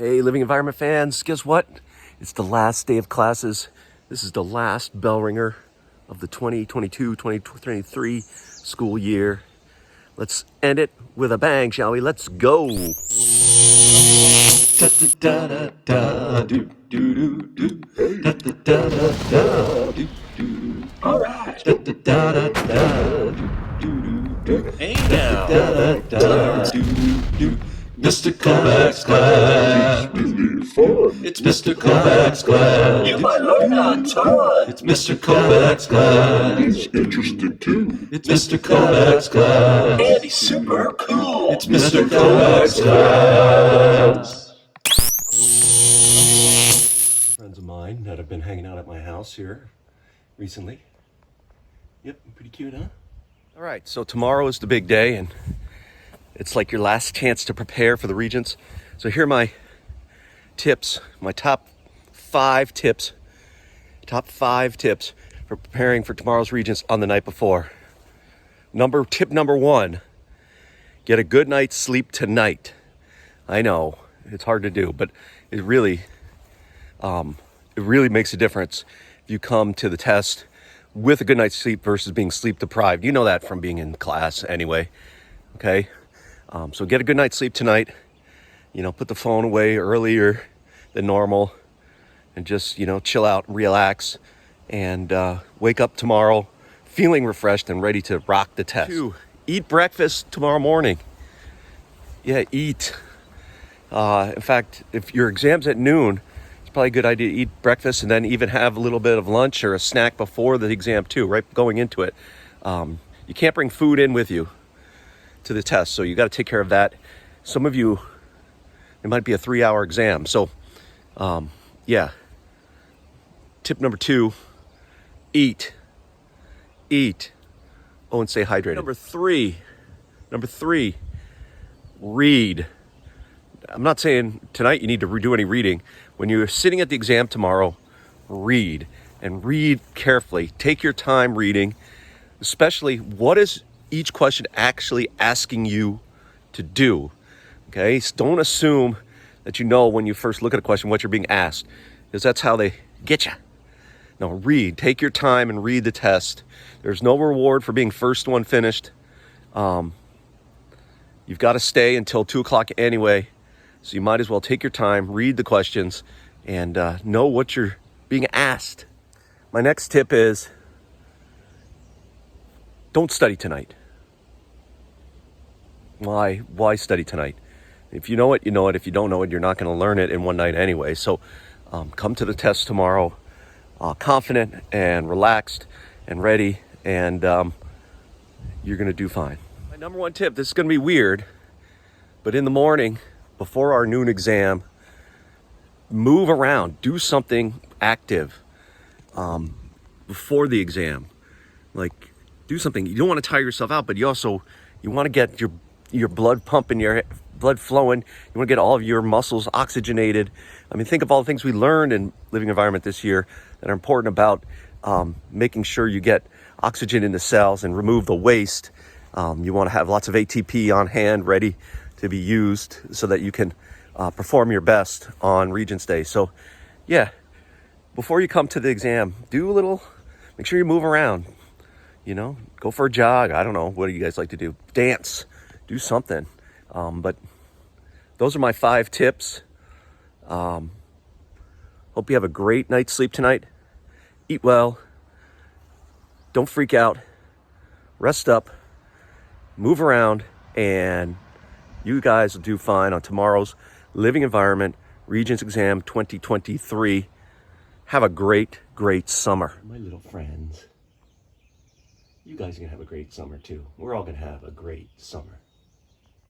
Hey, Living Environment fans, guess what? It's the last day of classes. This is the last Bellringer of the 2022-2023 school year. Let's end it with a bang, shall we? Let's go. All right. Hey now. Mr. Kovacs class. It's Mr. Kovacs class. You might learn on time. It's Mr. Kovacs class. He's interested too. It's Mr. Kovacs class. And he's super cool. It's Mr. Kovacs class. Friends of mine that have been hanging out at my house here recently. Yep, pretty cute, huh? All right, so tomorrow is the big day, and it's like your last chance to prepare for the Regents. So here are my tips, my top five tips for preparing for tomorrow's Regents on the night before. Tip number one, get a good night's sleep tonight. I know, it's hard to do, but it really makes a difference if you come to the test with a good night's sleep versus being sleep deprived. You know that from being in class anyway, okay? So get a good night's sleep tonight. You know, put the phone away earlier than normal and just, chill out, relax, and wake up tomorrow feeling refreshed and ready to rock the test. 2, eat breakfast tomorrow morning. Yeah, eat. In fact, if your exam's at noon, it's probably a good idea to eat breakfast and then even have a little bit of lunch or a snack before the exam too, right? Going into it. You can't bring food in with you to the test, so you got to take care of that. Some of you, it might be a 3-hour exam. So, yeah. Tip number 2, eat. Oh, and stay hydrated. Number three, read. I'm not saying tonight you need to do any reading. When you're sitting at the exam tomorrow, read, and read carefully. Take your time reading, especially what is each question actually asking you to do. Okay, so don't assume that you know when you first look at a question what you're being asked, because that's how they get you. No, read. Take your time and read the test. There's no reward for being first one finished. You've got to stay until 2 o'clock anyway, so you might as well take your time, read the questions, and know what you're being asked. My next tip is don't study tonight. Why study tonight? If you know it, you know it. If you don't know it, you're not going to learn it in one night anyway. So come to the test tomorrow confident and relaxed and ready, and you're going to do fine. My number one tip, this is going to be weird, but in the morning, before our noon exam, move around, do something active before the exam. Like, do something. You don't want to tire yourself out, but you want to get your blood pumping, your blood flowing. You want to get all of your muscles oxygenated. I mean, think of all the things we learned in Living Environment this year that are important about making sure you get oxygen in the cells and remove the waste. You want to have lots of ATP on hand ready to be used so that you can perform your best on Regents Day. So, yeah, before you come to the exam, make sure you move around. Go for a jog. I don't know. What do you guys like to do? Dance. Do something. But those are my 5 tips. Hope you have a great night's sleep tonight. Eat well. Don't freak out. Rest up. Move around. And you guys will do fine on tomorrow's Living Environment Regents Exam 2023. Have a great, great summer. My little friends, you guys are going to have a great summer too. We're all going to have a great summer.